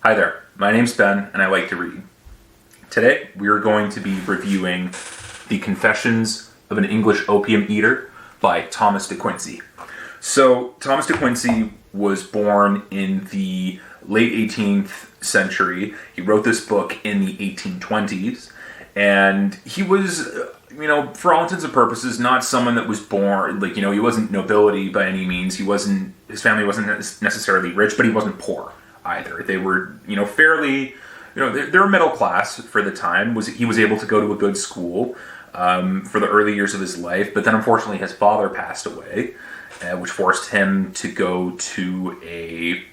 Hi there, my name's Ben and I like to read. Today we are going to be reviewing The Confessions of an English Opium Eater by Thomas DeQuincey. So Thomas DeQuincey was born in the late 18th century. He wrote this book in the 1820s, and he was, for all intents and purposes, not someone that was born, he wasn't nobility by any means. His family wasn't necessarily rich, but he wasn't poor either. They were, fairly, they're middle class for the time. He was able to go to a good school for the early years of his life, but then unfortunately his father passed away, which forced him to go to a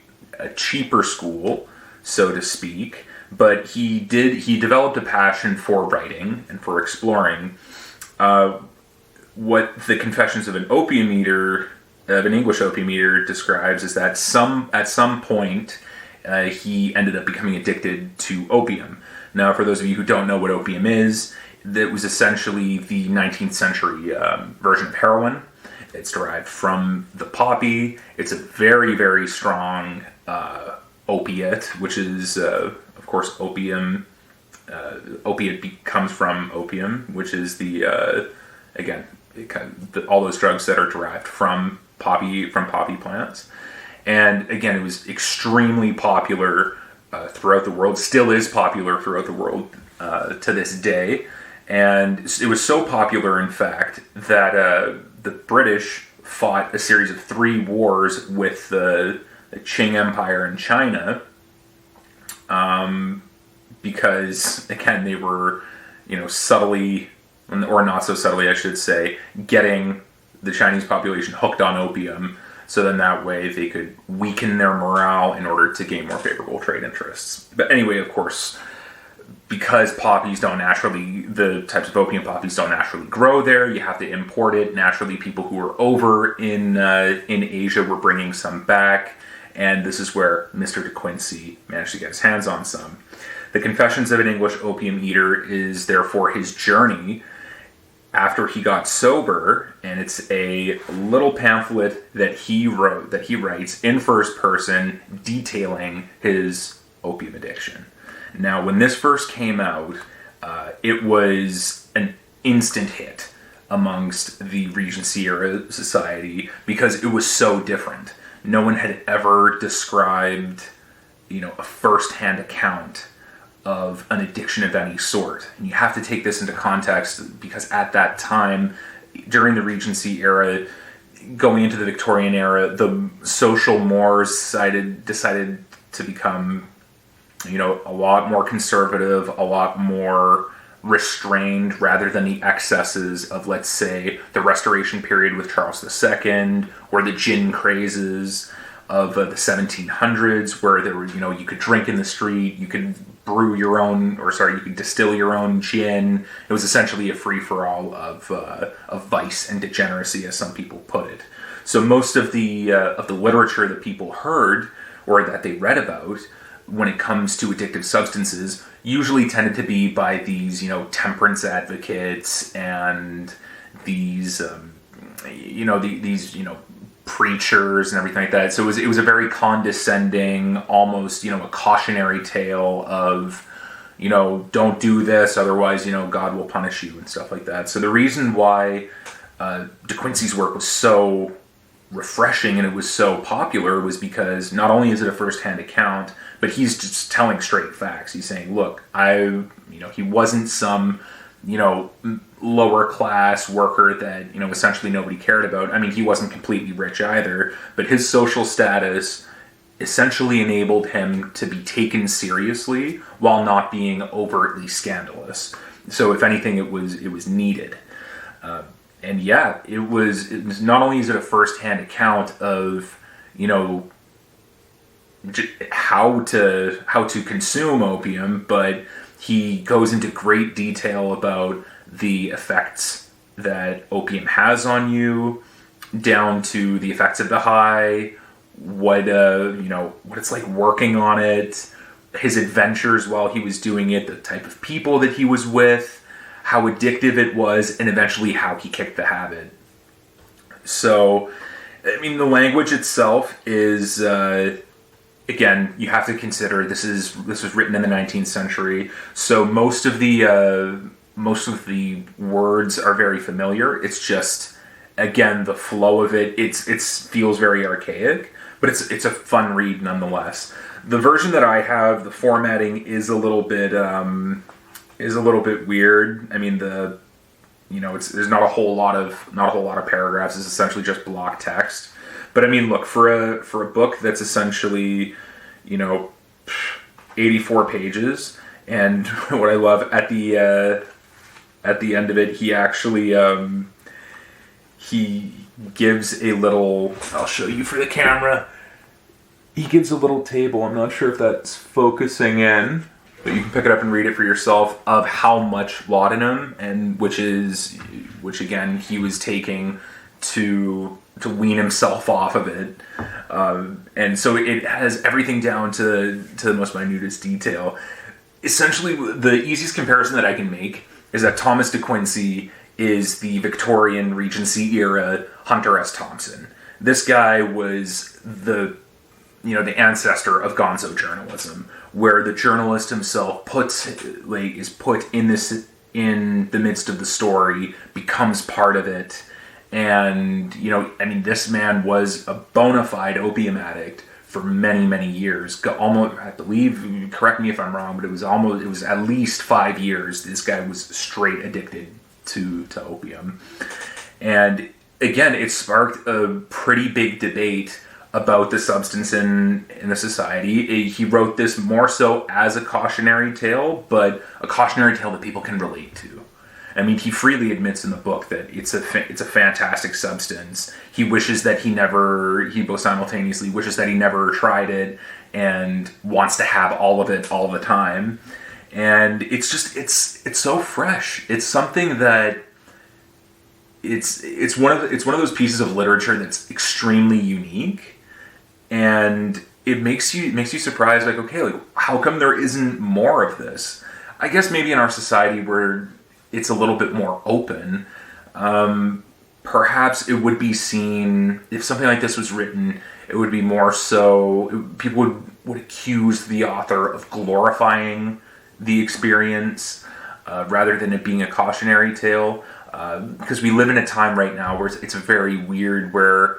cheaper school, so to speak. But he developed a passion for writing and for exploring. What the Confessions of an Opium Eater, of an English Opium Eater, describes is that at some point he ended up becoming addicted to opium. Now, for those of you who don't know what opium is, that was essentially the 19th century version of heroin. It's derived from the poppy. It's a very, very strong opiate, which is, of course, opium. Opiate comes from opium, which is all those drugs that are derived from poppy plants. And again, it was extremely popular throughout the world. Still is popular throughout the world to this day. And it was so popular, in fact, that the British fought a series of 3 wars with the Qing Empire in China, because, again, they were, subtly, or not so subtly, I should say, getting the Chinese population hooked on opium, so then that way they could weaken their morale in order to gain more favorable trade interests. But anyway, of course, because the types of opium poppies don't naturally grow there, you have to import it. Naturally, people who were over in Asia were bringing some back, and this is where Mr. DeQuincey managed to get his hands on some. The Confessions of an English Opium Eater is therefore his journey after he got sober, and it's a little pamphlet that he writes in first person detailing his opium addiction. Now, when this first came out, it was an instant hit amongst the Regency era society because it was so different. No one had ever described, a first-hand account of an addiction of any sort. And you have to take this into context because at that time, during the Regency era, going into the Victorian era, the social mores decided to become, a lot more conservative, a lot more restrained, rather than the excesses of, let's say, the Restoration period with Charles II, or the gin crazes of the 1700s, where there were, you could drink in the street, you could you could distill your own gin. It was essentially a free-for-all of vice and degeneracy, as some people put it. So most of the literature that people heard, or that they read about, when it comes to addictive substances, usually tended to be by these, temperance advocates and these, preachers and everything like that. So it was a very condescending, almost, a cautionary tale of, don't do this, otherwise, God will punish you and stuff like that. So the reason why DeQuincey's work was so refreshing and it was so popular was because not only is it a first-hand account, but he's just telling straight facts. He's saying, look, he wasn't some, lower class worker that, essentially nobody cared about. I mean, he wasn't completely rich either, but his social status essentially enabled him to be taken seriously while not being overtly scandalous. So if anything, it was needed. And yeah, it was not only is it a first-hand account of, how to consume opium, but he goes into great detail about the effects that opium has on you, down to the effects of the high, what it's like working on it, his adventures while he was doing it, the type of people that he was with, how addictive it was, and eventually how he kicked the habit. So, I mean, the language itself is again, you have to consider this was written in the 19th century, so most of the words are very familiar. It's just, again, the flow of it feels very archaic, but it's a fun read nonetheless. The version that I have, the formatting is a little bit weird. I mean, there's not a whole lot of paragraphs. It's essentially just block text. But I mean, look, for a book that's essentially, 84 pages, and what I love at the end of it, he actually he gives a little. I'll show you for the camera. He gives a little table. I'm not sure if that's focusing in, but you can pick it up and read it for yourself, of how much laudanum, and which again he was taking to wean himself off of it, and so it has everything down to the most minutest detail. Essentially, the easiest comparison that I can make is that Thomas DeQuincey is the Victorian Regency era Hunter S. Thompson. This guy was the ancestor of gonzo journalism, where the journalist himself is put in the midst of the story, becomes part of it. And, this man was a bona fide opium addict for many, many years. I believe, correct me if I'm wrong, but it was at least 5 years this guy was straight addicted to opium. And again, it sparked a pretty big debate about the substance in the society. He wrote this more so as a cautionary tale, but a cautionary tale that people can relate to. I mean, he freely admits in the book that it's a fantastic substance. He wishes that he both simultaneously wishes that he never tried it and wants to have all of it all the time. And it's so fresh. It's something that it's one of those pieces of literature that's extremely unique, and it makes you surprised, like, okay, like, how come there isn't more of this? I guess maybe in our society where it's a little bit more open, perhaps it would be seen, if something like this was written, it would be more so, people would accuse the author of glorifying the experience rather than it being a cautionary tale, because we live in a time right now where it's very weird, where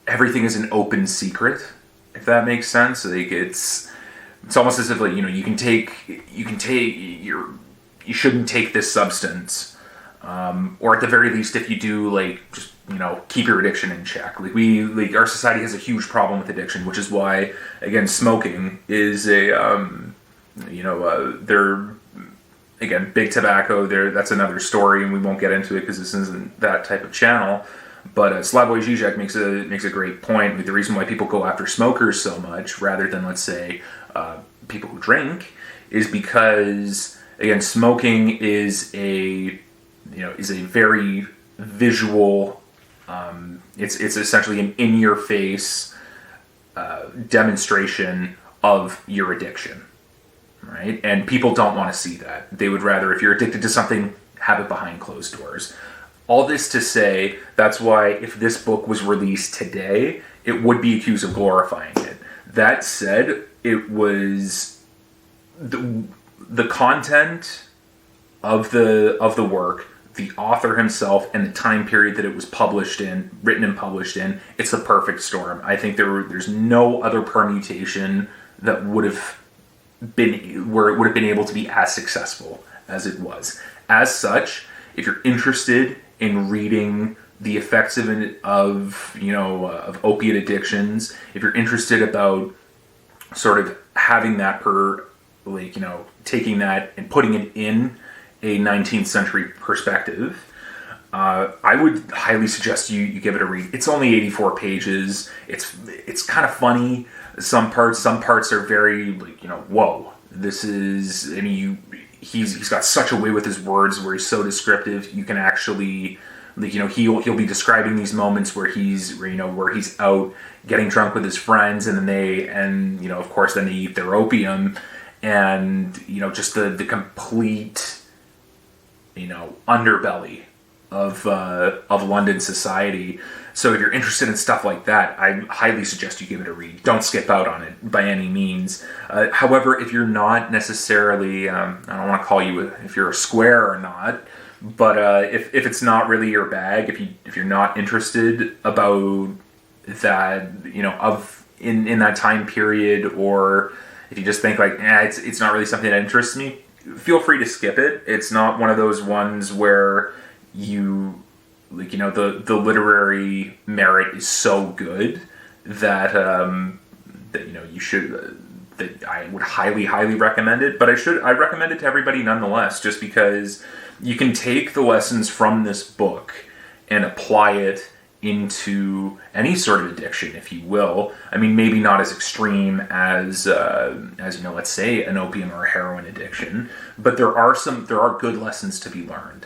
everything is an open secret, if that makes sense. Like, it's almost as if, like, you shouldn't take this substance, or at the very least, if you do, like, just keep your addiction in check. Like, our society has a huge problem with addiction, which is why, again, smoking is again, big tobacco. That's another story, and we won't get into it because this isn't that type of channel. But Slavoj Žižek makes a great point. Like, the reason why people go after smokers so much rather than, let's say, people who drink, is because, again, smoking is a very visual. It's essentially an in-your-face demonstration of your addiction, right? And people don't want to see that. They would rather, if you're addicted to something, have it behind closed doors. All this to say, that's why if this book was released today, it would be accused of glorifying it. That said, it was the content of the work, the author himself, and the time period that it was written and published in. It's the perfect storm. I think there's no other permutation that would have been where it would have been able to be as successful as it was. As such, if you're interested in reading the effects of opiate addictions, if you're interested about sort of having that taking that and putting it in a 19th century perspective, I would highly suggest you give it a read. It's only 84 pages. It's kind of funny. Some parts are very, whoa. This is, he's got such a way with his words where he's so descriptive. You can actually, he'll be describing these moments where he's out getting drunk with his friends, and then of course then they eat their opium, and just the complete underbelly of London society. So if you're interested in stuff like that, I highly suggest you give it a read. Don't skip out on it by any means. However, if you're not necessarily, I don't want to call you if you're a square or not, but if it's not really your bag, if you're not interested about that, in that time period, or if you just think like, it's not really something that interests me, feel free to skip it. It's not one of those ones where you, the literary merit is so good that you should, that I would highly recommend it. But I recommend it to everybody nonetheless, just because you can take the lessons from this book and apply it into any sort of addiction, if you will. I mean, maybe not as extreme as let's say an opium or a heroin addiction, but there are good lessons to be learned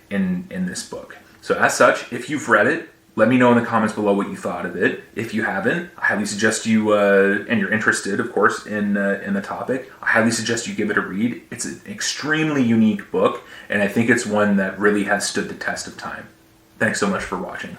in this book. So as such, if you've read it, let me know in the comments below what you thought of it. If you haven't, I highly suggest you, and you're interested, of course, in the topic, I highly suggest you give it a read. It's an extremely unique book, and I think it's one that really has stood the test of time. Thanks so much for watching.